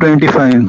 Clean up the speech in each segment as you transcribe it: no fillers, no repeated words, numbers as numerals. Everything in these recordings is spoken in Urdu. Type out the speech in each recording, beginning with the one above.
25।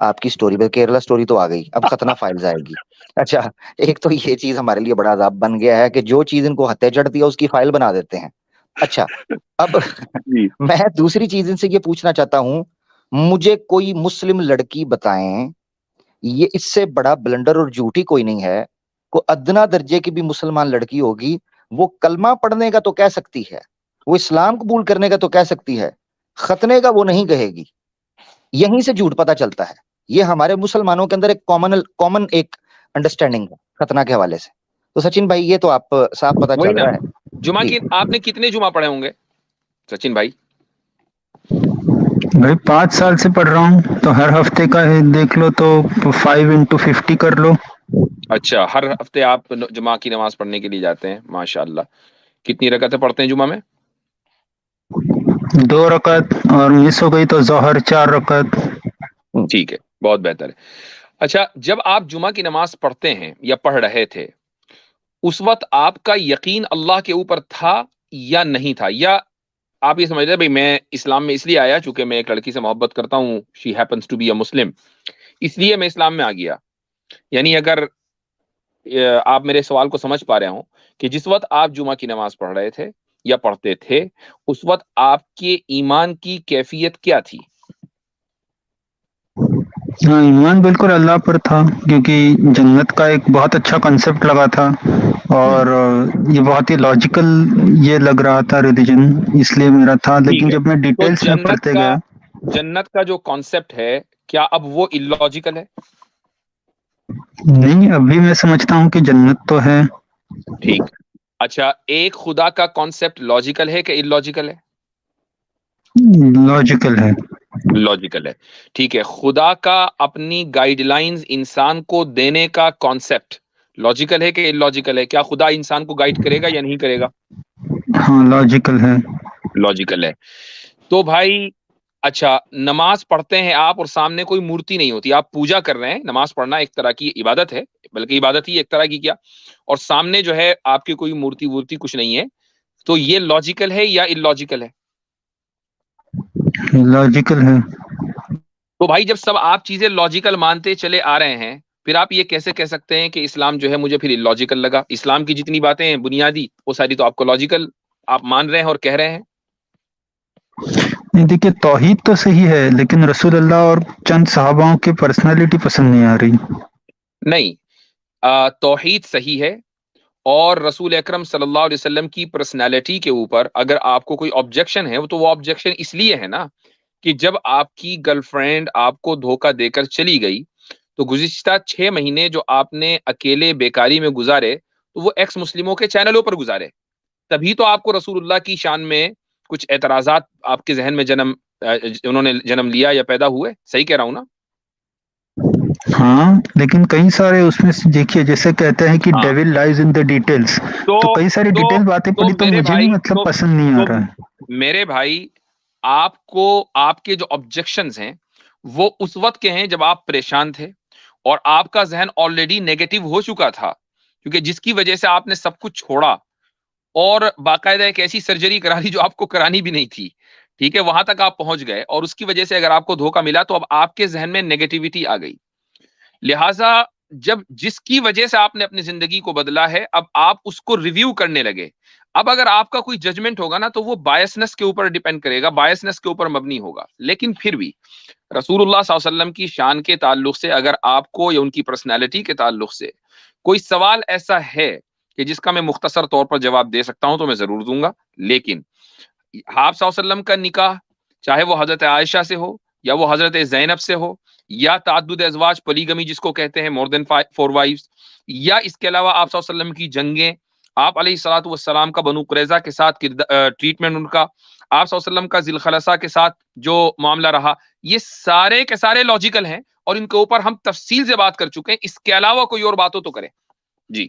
آپ کی سٹوری پہ کیرلا سٹوری تو آ گئی، اب ختنہ فائلز آئے گی. اچھا، ایک تو یہ چیز ہمارے لیے بڑا عذاب بن گیا ہے کہ جو چیز ان کو ہتھے چڑھتی ہے اس کی فائل بنا دیتے ہیں. اچھا اب جی میں دوسری چیز ان سے یہ پوچھنا چاہتا ہوں، مجھے کوئی مسلم لڑکی بتائیں، یہ اس سے بڑا بلنڈر اور جھوٹی کوئی نہیں ہے. کو ادنا درجے کی بھی مسلمان لڑکی ہوگی، وہ کلمہ پڑھنے کا تو کہہ سکتی ہے، وہ اسلام قبول کرنے کا تو کہہ سکتی ہے، ختنے کا وہ نہیں کہے گی. یہیں سے جھوٹ پتہ چلتا ہے. یہ ہمارے مسلمانوں کے اندر ایک کامن ایک انڈرسٹینڈنگ ہے ختنہ کے حوالے سے. تو سچن بھائی یہ تو آپ صاف پتہ وہی چل نا، رہا ہے جمعہ جی. کی آپ نے کتنے جمعہ پڑھے ہوں گے سچن بھائی؟ بھائی 5 سال سے پڑھ رہا ہوں، تو ہر ہفتے کا دیکھ لو تو 5 into 50 کر لو. اچھا، ہر ہفتے آپ جمعہ کی نماز پڑھنے کے لیے جاتے ہیں، ماشاء اللہ. کتنی رکعتیں پڑھتے ہیں جمعہ میں؟ 2 رکعت، اور مس ہو گئی تو ظہر 4 رکعت. ٹھیک ہے، بہت بہتر ہے. اچھا، جب آپ جمعہ کی نماز پڑھتے ہیں یا پڑھ رہے تھے، اس وقت آپ کا یقین اللہ کے اوپر تھا یا نہیں تھا؟ یا آپ یہ سمجھ رہے بھائی میں اسلام میں اس لیے آیا چونکہ میں ایک لڑکی سے محبت کرتا ہوں، شی ہیپنس ٹو بی اے مسلم، اس لیے میں اسلام میں آ گیا؟ یعنی اگر آپ میرے سوال کو سمجھ پا رہے ہوں کہ جس وقت آپ جمعہ کی نماز پڑھ رہے تھے یا پڑھتے تھے، اس وقت آپ کے ایمان کی کیفیت کیا تھی؟ ہاں، ایمان بالکل اللہ پر تھا، کیونکہ جنت کا ایک بہت اچھا کنسپٹ لگا تھا، اور یہ بہت ہی لاجیکل یہ لگ رہا تھا ریلیجن، اس لیے میرا تھا. ٹھیک لیکن ہے، جب میں تو ڈیٹیلس میں پڑھتے گیا، جنت کا جو کانسیپٹ ہے، کیا اب وہ illogical ہے؟ نہیں، ابھی میں سمجھتا ہوں کہ جنت تو ہے. ٹھیک. اچھا، ایک خدا کا کانسیپٹ لاجیکل ہے کہ illogical ہے؟ لاجیکل ہے. لاجیکل ہے. ٹھیک ہے، خدا کا اپنی گائیڈ لائنز انسان کو دینے کا کانسیپٹ لاجیکل ہے کہ illogical ہے؟ کیا خدا انسان کو گائیڈ کرے گا یا نہیں کرے گا؟ ہاں، لاجیکل ہے. لاجیکل ہے. تو بھائی اچھا، نماز پڑھتے ہیں آپ اور سامنے کوئی مورتی نہیں ہوتی، آپ پوجا کر رہے ہیں، نماز پڑھنا ایک طرح کی عبادت ہے، بلکہ عبادت ہی ایک طرح کی کیا، اور سامنے جو ہے آپ کی کوئی مورتی وورتی کچھ نہیں ہے، تو یہ لاجیکل ہے یا illogical ہے؟ لاجیکل ہے. تو بھائی جب سب آپ چیزیں لاجیکل مانتے چلے آ رہے ہیں، پھر آپ یہ کیسے کہہ سکتے ہیں کہ اسلام جو ہے مجھے پھر illogical لگا؟ اسلام کی جتنی باتیں ہیں بنیادی، وہ ساری تو آپ کو لاجیکل آپ مان رہے ہیں اور کہہ رہے ہیں. نہیں، دیکھیے، توحید تو صحیح ہے، لیکن رسول اللہ اور چند صحاباؤں کی پرسنالٹی پسند نہیں آ رہی. نہیں، توحید صحیح ہے، اور رسول اکرم صلی اللہ علیہ وسلم کی پرسنالٹی کے اوپر اگر آپ کو کوئی آبجیکشن ہے تو وہ آبجیکشن اس لیے ہے نا کہ جب آپ کی گرل فرینڈ آپ کو دھوکہ دے کر چلی گئی تو گزشتہ 6 مہینے جو آپ نے اکیلے بیکاری میں گزارے تو وہ ایکس مسلموں کے چینلوں پر گزارے، تبھی تو آپ کو رسول اللہ کی شان میں کچھ اعتراضات آپ کے ذہن میں انہوں نے جنم لیا یا پیدا ہوئے. صحیح کہہ رہا ہوں نا؟ ہاں، لیکن کئی سارے اس میں سے دیکھیے، جیسے کہتے ہیں کہ ہاں، ڈیول لائز ان دا ڈیٹیلز، تو کئی ساری تو ڈیٹیل باتیں تو پڑھی تو میرے مجھے بھی بھائی مطلب پسند نہیں آ تو رہا ہے. میرے بھائی، آپ کو آپ کے جو آبجیکشنز ہیں وہ اس وقت کے ہیں جب آپ پریشان تھے اور آپ کا ذہن آلریڈی نیگیٹو ہو چکا تھا، کیونکہ جس کی وجہ سے آپ نے سب کچھ چھوڑا اور باقاعدہ ایک ایسی سرجری کرا لی جو آپ کو کرانی بھی نہیں تھی. ٹھیک ہے، وہاں تک آپ پہنچ گئے اور اس کی وجہ سے اگر آپ کو دھوکہ ملا تو اب آپ کے ذہن میں نیگیٹیوٹی آ گئی. لہٰذا جب جس کی وجہ سے آپ نے اپنی زندگی کو بدلا ہے، اب آپ اس کو ریویو کرنے لگے. اب اگر آپ کا کوئی ججمنٹ ہوگا نا تو وہ بائسنس کے اوپر ڈیپینڈ کرے گا، بائسنس کے اوپر مبنی ہوگا. لیکن پھر بھی رسول اللہ صلی اللہ علیہ وسلم کی شان کے تعلق سے اگر آپ کو یا ان کی پرسنالٹی کے تعلق سے کوئی سوال ایسا ہے کہ جس کا میں مختصر طور پر جواب دے سکتا ہوں تو میں ضرور دوں گا. لیکن آپ صلی اللہ علیہ وسلم کا نکاح چاہے وہ حضرت عائشہ سے ہو یا وہ حضرت زینب سے ہو یا تعدد ازواج پولیگمی جس کو کہتے ہیں، مور دین 4 وائفز، یا اس کے علاوہ آپ صلی اللہ علیہ وسلم کی جنگیں، آپ علیہ الصلوۃ والسلام کا بنو قریظہ کے ساتھ ٹریٹمنٹ ان کا، آپ صلی اللہ علیہ وسلم کا ذی الخلصہ کے ساتھ جو معاملہ رہا، یہ سارے کے سارے لاجیکل ہیں اور ان کے اوپر ہم تفصیل سے بات کر چکے ہیں. اس کے علاوہ کوئی اور بات ہو تو کریں. جی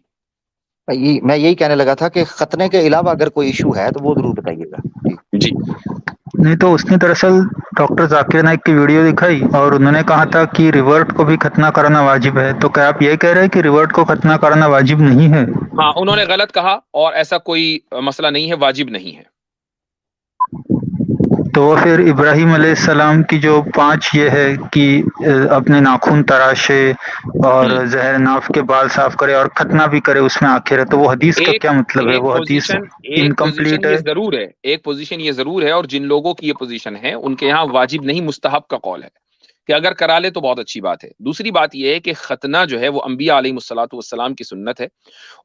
میں یہی کہنے لگا تھا کہ ختنے کے علاوہ اگر کوئی ایشو ہے تو وہ ضرور بتائیے گا. جی جی نہیں تو اس نے دراصل ڈاکٹر ذاکر نائک کی ویڈیو دکھائی اور انہوں نے کہا تھا کہ ریورٹ کو بھی ختنہ کرانا واجب ہے. تو کیا آپ یہ کہہ رہے ہیں کہ ریورٹ کو ختنہ کرانا واجب نہیں ہے؟ ہاں، انہوں نے غلط کہا اور ایسا کوئی مسئلہ نہیں ہے، واجب نہیں ہے. تو وہ پھر ابراہیم علیہ السلام کی جو 5 یہ ہے کہ اپنے ناخن تراشے اور زہر ناف کے بال صاف کرے اور ختنہ بھی کرے اس میں آخر ہے، تو وہ حدیث کا کیا مطلب ہے؟ وہ حدیث ایک انکمپلیٹ پوزیشن یہ ہے۔ ضرور ہے، ایک پوزیشن یہ ضرور ہے، اور جن لوگوں کی یہ پوزیشن ہے ان کے یہاں واجب نہیں مستحب کا قول ہے کہ اگر کرا لے تو بہت اچھی بات ہے۔ دوسری بات یہ ہے کہ ختنہ جو ہے وہ انبیاء علیہ الصلوۃ والسلام کی سنت ہے،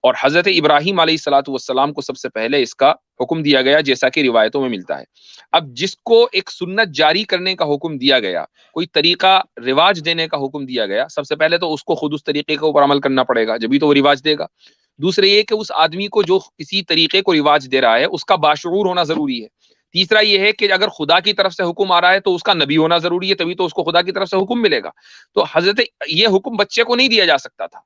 اور حضرت ابراہیم علیہ الصلوۃ والسلام کو سب سے پہلے اس کا حکم دیا گیا، جیسا کہ روایتوں میں ملتا ہے۔ اب جس کو ایک سنت جاری کرنے کا حکم دیا گیا، کوئی طریقہ رواج دینے کا حکم دیا گیا، سب سے پہلے تو اس کو خود اس طریقے کے اوپر عمل کرنا پڑے گا، جبھی تو وہ رواج دے گا۔ دوسرے یہ کہ اس آدمی کو جو کسی طریقے کو رواج دے رہا ہے اس کا باشعور ہونا ضروری ہے۔ تیسرا یہ ہے کہ اگر خدا کی طرف سے حکم آ رہا ہے تو اس کا نبی ہونا ضروری ہے، تبھی تو اس کو خدا کی طرف سے حکم ملے گا۔ تو حضرت یہ حکم بچے کو نہیں دیا جا سکتا تھا،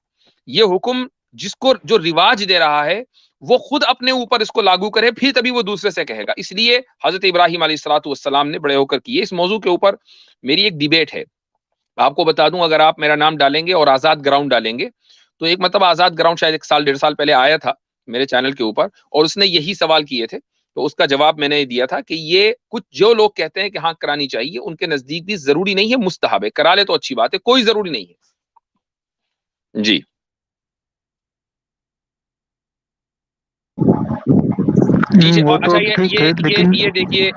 یہ حکم جس کو جو رواج دے رہا ہے وہ خود اپنے اوپر اس کو لاگو کرے، پھر تبھی وہ دوسرے سے کہے گا۔ اس لیے حضرت ابراہیم علیہ الصلوۃ والسلام نے بڑے ہو کر کیے۔ اس موضوع کے اوپر میری ایک ڈیبیٹ ہے، آپ کو بتا دوں، اگر آپ میرا نام ڈالیں گے اور آزاد گراؤنڈ ڈالیں گے تو ایک مرتبہ آزاد گراؤنڈ شاید 1-1.5 سال پہلے آیا تھا میرے چینل کے اوپر، اور اس نے یہی سوال کیے تھے، تو اس کا جواب میں نے دیا تھا کہ یہ کچھ جو لوگ کہتے ہیں کہ ہاں کرانی چاہیے، ان کے نزدیک بھی ضروری نہیں ہے، مستحب ہے، کرا لے تو اچھی بات ہے، کوئی ضروری نہیں ہے۔ جی کیجیے۔ وہ اور تو اچھا ٹھیک ہے، لیکن یہ دیکھیے،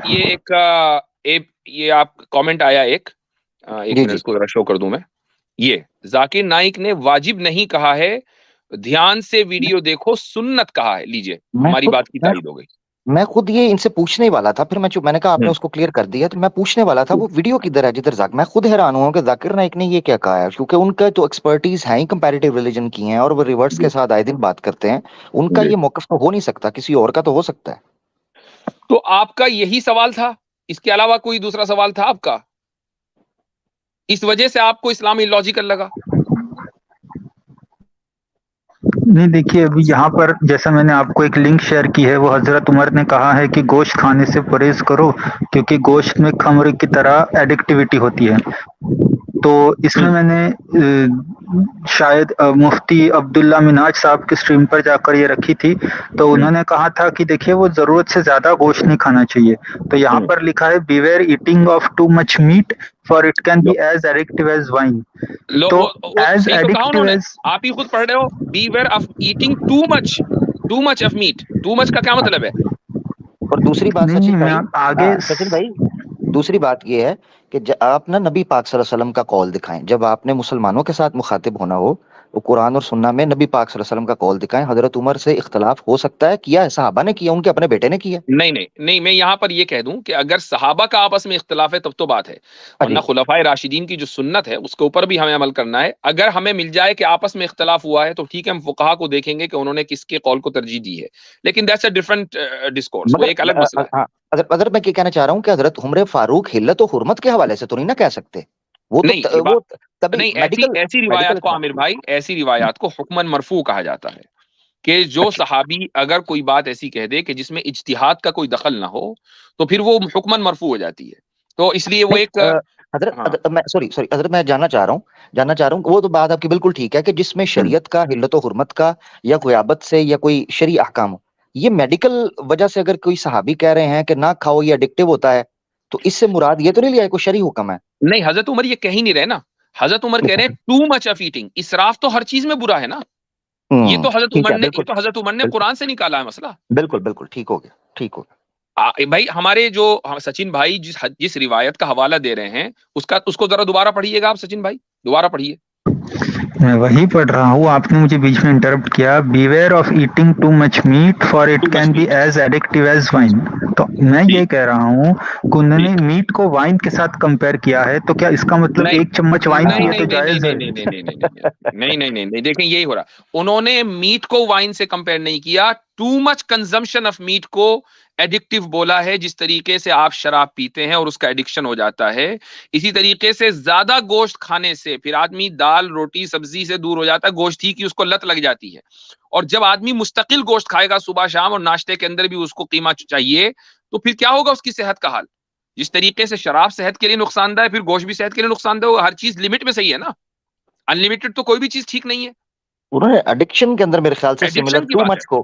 یہ آپ کامنٹ آیا ایک جی منٹ جی اس کو ذرا شو کر دوں میں۔ یہ ذاکر نائک نے واجب نہیں کہا ہے، دھیان سے ویڈیو دیکھو، سنت کہا ہے۔ لیجئے، میں ہماری خود بات کی تائید ہو گئی۔ میں خود یہ ان سے پوچھنے والا تھا، پھر میں نے کہا آپ نے اس کو کلیئر کر دیا، تو میں پوچھنے والا تھا وہ ویڈیو کدھر ہے جدھر میں خود حیران ہوا کہ ذاکر نائک نے یہ کیا کہا ہے، کیونکہ ان کا تو ایکسپرٹیز ہے ہی کمپیریٹیو ریلیجن کی ہیں، اور وہ ریورس کے ساتھ آئے دن بات کرتے ہیں، ان کا یہ موقف تو ہو نہیں سکتا، کسی اور کا تو ہو سکتا ہے۔ تو آپ کا یہی سوال تھا، اس کے علاوہ کوئی دوسرا سوال تھا آپ کا؟ اس وجہ سے آپ کو اسلام illogical لگا؟ نہیں، دیکھیے ابھی یہاں پر جیسا میں نے آپ کو ایک لنک شیئر کی ہے، وہ حضرت عمر نے کہا ہے کہ گوشت کھانے سے پرہیز کرو کیونکہ گوشت میں خمر کی طرح ایڈکٹیویٹی ہوتی ہے۔ تو اس میں نے شاید مفتی عبداللہ مناج صاحب کی سٹریم پر جا کر یہ رکھی تھی، تو انہوں نے کہا تھا کہ دیکھیے وہ ضرورت سے زیادہ گوشت نہیں کھانا چاہیے۔ تو یہاں پر لکھا ہے beware eating of too much meat for it can be as addictive as wine. تو ایز صحیح تو کہا انہوں ایڈکٹیو نے، ایز، آپ ہی خود پڑھ رہے ہو، beware of eating too much of meat. Too much کا کیا مطلب ہے؟ اور دوسری بات نہیں سچن میں بھائی، آگے سچن بھائی دوسری بات یہ ہے کہ آپ نا نبی پاک صلی اللہ علیہ وسلم کا قول دکھائیں، جب آپ نے مسلمانوں کے ساتھ مخاطب ہونا ہو تو قرآن اور سنہ میں نبی پاک صلی اللہ علیہ وسلم کا قول دکھائیں۔ حضرت عمر سے اختلاف ہو سکتا ہے، کیا ہے، صحابہ نے کیا، ان کے اپنے بیٹے نے کیا۔ نہیں، میں یہاں پر یہ کہہ دوں کہ اگر صحابہ کا آپس میں اختلاف ہے تب تو بات ہے، ورنہ جی خلفائے راشدین کی جو سنت ہے اس کے اوپر بھی ہمیں عمل کرنا ہے۔ اگر ہمیں مل جائے کہ آپس میں اختلاف ہوا ہے تو ٹھیک ہے، ہم فقہا کو دیکھیں گے کہ انہوں نے کس کے قول کو ترجیح دی ہے، لیکن دیٹس اے ڈفرنٹ ڈسکورس، وہ مگر ایک الگ مسئلہ ہے۔ اگر میں یہ کہنا چاہ رہا ہوں کہ حضرت عمر فاروق حلت و حرمت کے حوالے سے تو نہیں نہ کہہ سکتے، وہ تو نہیں وہ تبھی نہیں، میڈیکل ایسی میڈیکل روایات کو عامر بھائی، ایسی روایات کو حکمن مرفوع کہا جاتا ہے، کہ جو اچھا صحابی اگر کوئی بات ایسی کہہ دے کہ جس میں اجتہاد کا کوئی دخل نہ ہو تو پھر وہ حکمن مرفوع ہو جاتی ہے، تو اس لیے وہ ایک نہیں ہاں حضرت میں سوری حضرت میں جاننا چاہ رہا ہوں وہ تو بات آپ کی بالکل ٹھیک ہے کہ جس میں شریعت کا حلت و حرمت کا یا غیابت سے یا کوئی شرعی احکام ہو، یہ میڈیکل وجہ سے اگر کوئی صحابی کہہ رہے ہیں کہ نہ کھاؤ یہ ایڈکٹیو ہوتا ہے، تو اس سے مراد یہ تو نہیں لیا ہے کوئی شرعی حکم ہے۔ نہیں، حضرت عمر یہ کہہ ہی نہیں رہے نا، حضرت عمر کہہ رہے ہیں ٹو مچ آف ایٹنگ، اسراف تو ہر چیز میں برا ہے نا، یہ تو ٹھیک ہے، بالکل حضرت عمر نے بالکل قرآن سے نکالا ہے مسئلہ۔ بالکل ٹھیک ہو گیا بھائی ہمارے جو سچن بھائی جس روایت کا حوالہ دے رہے ہیں اس کو ذرا دوبارہ پڑھیے گا آپ، سچن بھائی دوبارہ پڑھیے۔ میں وہی پڑھ رہا ہوں، آپ نے مجھے بیچ میں انٹرپٹ کیا۔ Beware of eating too much meat for it too much can be meat, as addictive as wine. تو میں جی یہ کہہ رہا ہوں کہ انہوں جی، نے میٹ کو وائن کے ساتھ کمپیئر کیا ہے، تو کیا اس کا مطلب نہیں 1 چمچ وائن نہیں پیے نہیں تو نہیں نہیں جائز ہے؟ نہیں نہیں نہیں نہیں نہیں نہیں نہیں نہیں، دیکھیں یہی ہو رہا، انہوں نے میٹ کو وائن سے کمپیئر نہیں کیا، too much consumption of meat کو ایڈکٹیو بولا ہے۔ جس طریقے سے آپ شراب پیتے ہیں اور اس کا ایڈکشن ہو جاتا ہے، اسی طریقے سے زیادہ گوشت کھانے سے پھر آدمی دال روٹی سبزی سے دور ہو جاتا ہے، گوشت ہی کی اس کو لت لگ جاتی ہے، اور جب آدمی مستقل گوشت کھائے گا صبح شام اور ناشتے کے اندر بھی اس کو قیمہ چاہیے، تو پھر کیا ہوگا اس کی صحت کا حال؟ جس طریقے سے شراب صحت کے لیے نقصان دہ ہے، پھر گوشت بھی صحت کے لیے نقصان دہ ہوگا۔ ہر چیز لمٹ میں صحیح ہے نا، ان لمیٹڈ تو کوئی بھی چیز ٹھیک نہیں ہے، انہوں نے ایڈکشن کے اندر میرے خیال سے سملر ایڈکشن کی ٹو بات ہے۔ مچ کو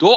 2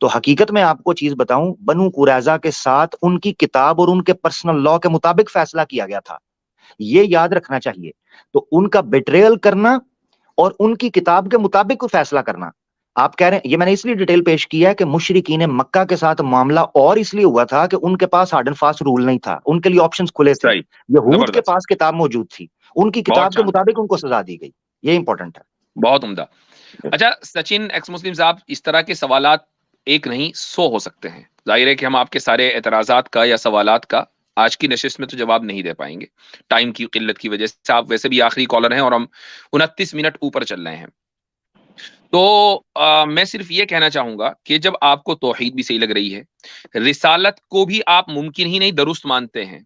تو حقیقت میں آپ کو چیز بتاؤں، بنو قریظہ کے ساتھ ان کی کتاب اور ان کے پرسنل لا کے مطابق فیصلہ کیا گیا تھا، یہ یاد رکھنا چاہیے. تو ان کا بیٹریل کرنا اور ان کی کتاب کے مطابق کوئی فیصلہ کرنا، آپ کہہ رہے ہیں، یہ میں نے اس لیے ڈیٹیل پیش کیا ہے کہ مشرکین مکہ کے ساتھ معاملہ اور اس لیے ہوا تھا کہ ان کے پاس ہارڈ اینڈ فاسٹ رول نہیں تھا، ان کے لیے آپشنز کھلے تھے. صحیح، یہود کے زبردست، پاس کتاب موجود تھی، ان کی بہت کتاب کے شاندار، مطابق ان کو سزا دی گئی. یہ امپورٹنٹ ہے. بہت عمدہ. اچھا سچن ایکس مسلم صاحب، اس طرح کے سوالات ایک نہیں 100 ہو سکتے ہیں. ظاہر ہے کہ ہم آپ کے سارے اعتراضات کا یا سوالات کا آج کی نشست میں تو جواب نہیں دے پائیں گے، ٹائم کی قلت کی وجہ سے. آپ ویسے بھی آخری کالر ہیں اور ہم 29 منٹ اوپر چل رہے ہیں. تو میں صرف یہ کہنا چاہوں گا کہ جب آپ کو توحید بھی صحیح لگ رہی ہے، رسالت کو بھی آپ ممکن ہی نہیں درست مانتے ہیں،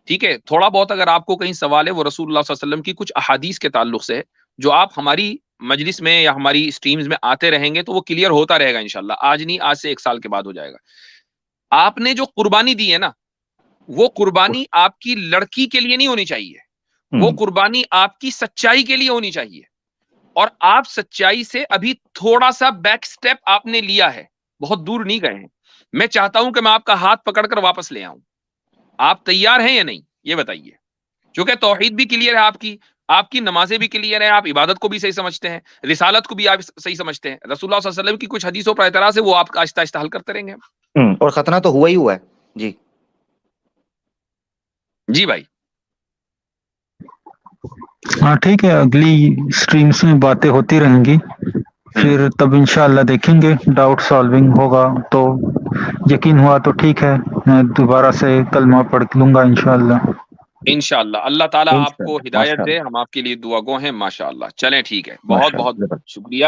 ٹھیک ہے، تھوڑا بہت اگر آپ کو کہیں سوال ہے وہ رسول اللہ صلی اللہ علیہ وسلم کی کچھ احادیث کے تعلق سے ہے، جو آپ ہماری مجلس میں یا ہماری اسٹریمز میں آتے رہیں گے تو وہ کلیئر ہوتا رہے گا انشاءاللہ. آج نہیں، آج سے 1 سال کے بعد ہو جائے گا. آپ نے جو قربانی دی ہے نا، وہ قربانی آپ کی لڑکی کے لیے نہیں ہونی چاہیے، وہ قربانی آپ کی سچائی کے لیے ہونی چاہیے. اور آپ سچائی سے ابھی تھوڑا سا بیک سٹیپ آپ نے لیا ہے، بہت دور نہیں گئے ہیں. میں چاہتا ہوں کہ میں آپ کا ہاتھ پکڑ کر واپس لے آؤں. آپ تیار ہیں یا نہیں یہ بتائیے. چونکہ توحید بھی کلیئر ہے، آپ کی نمازیں بھی کلیئر ہیں، آپ عبادت کو بھی صحیح سمجھتے ہیں، رسالت کو بھی آپ صحیح سمجھتے ہیں، رسول اللہ صلی اللہ علیہ وسلم کی کچھ حدیثوں پر اعتراض ہے وہ آپ کا آہستہ آہستہ حل کرتے رہیں گے. اور ختنہ تو ہوا ہی ہوا ہے. جی جی بھائی. ہاں ٹھیک ہے، اگلی سٹریمز میں باتیں ہوتی رہیں گی، پھر تب انشاءاللہ دیکھیں گے، ڈاؤٹ سالونگ ہوگا تو یقین ہوا تو ٹھیک ہے، میں دوبارہ سے کلمہ پڑھ لوں گا انشاءاللہ. انشاءاللہ اللہ تعالیٰ آپ کو انشاءاللہ، ہدایت ماشاءاللہ، دے، ہم آپ کے لیے دعا گو ہیں. ماشاءاللہ. چلیں ٹھیک ہے، بہت بہت ماشاءاللہ. شکریہ.